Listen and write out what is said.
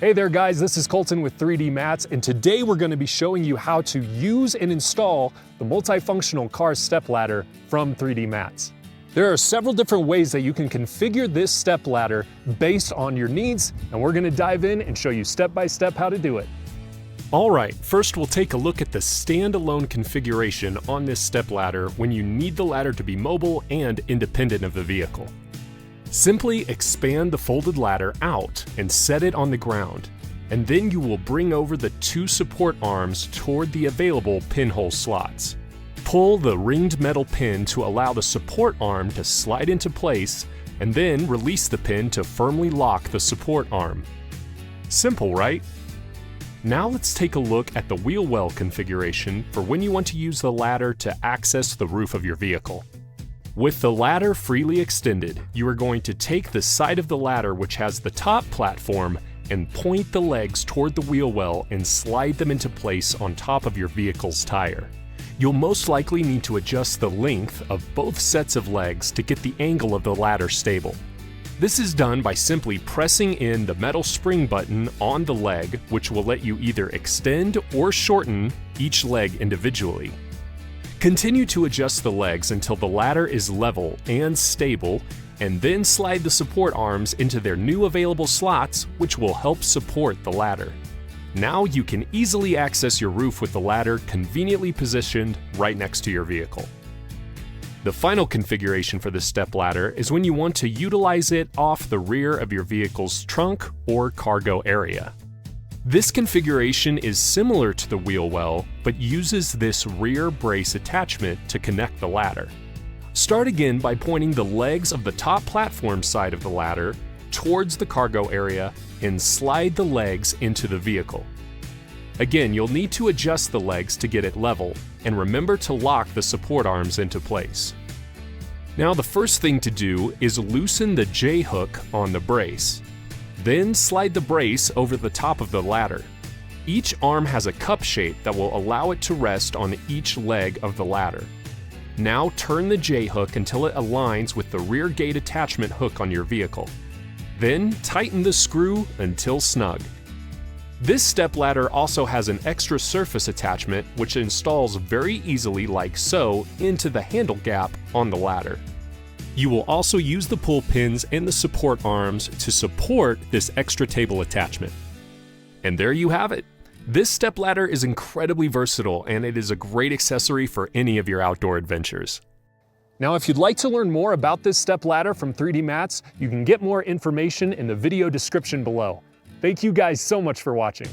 Hey there guys, this is Colton with 3D Mats, and today we're going to be showing you how to use and install the multifunctional car step ladder from 3D Mats. There are several different ways that you can configure this step ladder based on your needs, and we're going to dive in and show you step by step how to do it. Alright, first we'll take a look at the standalone configuration on this step ladder when you need the ladder to be mobile and independent of the vehicle. Simply expand the folded ladder out and set it on the ground, and then you will bring over the two support arms toward the available pinhole slots. Pull the ringed metal pin to allow the support arm to slide into place, and then release the pin to firmly lock the support arm. Simple, right? Now let's take a look at the wheel well configuration for when you want to use the ladder to access the roof of your vehicle. With the ladder freely extended, you are going to take the side of the ladder which has the top platform and point the legs toward the wheel well and slide them into place on top of your vehicle's tire. You'll most likely need to adjust the length of both sets of legs to get the angle of the ladder stable. This is done by simply pressing in the metal spring button on the leg, which will let you either extend or shorten each leg individually. Continue to adjust the legs until the ladder is level and stable, and then slide the support arms into their new available slots, which will help support the ladder. Now you can easily access your roof with the ladder conveniently positioned right next to your vehicle. The final configuration for the step ladder is when you want to utilize it off the rear of your vehicle's trunk or cargo area. This configuration is similar to the wheel well, but uses this rear brace attachment to connect the ladder. Start again by pointing the legs of the top platform side of the ladder towards the cargo area and slide the legs into the vehicle. Again, you'll need to adjust the legs to get it level, and remember to lock the support arms into place. Now the first thing to do is loosen the J-hook on the brace. Then slide the brace over the top of the ladder. Each arm has a cup shape that will allow it to rest on each leg of the ladder. Now turn the J-hook until it aligns with the rear gate attachment hook on your vehicle. Then tighten the screw until snug. This step ladder also has an extra surface attachment which installs very easily like so into the handle gap on the ladder. You will also use the pull pins and the support arms to support this extra table attachment. And there you have it. This step ladder is incredibly versatile, and it is a great accessory for any of your outdoor adventures. Now, if you'd like to learn more about this step ladder from 3D Mats, you can get more information in the video description below. Thank you guys so much for watching.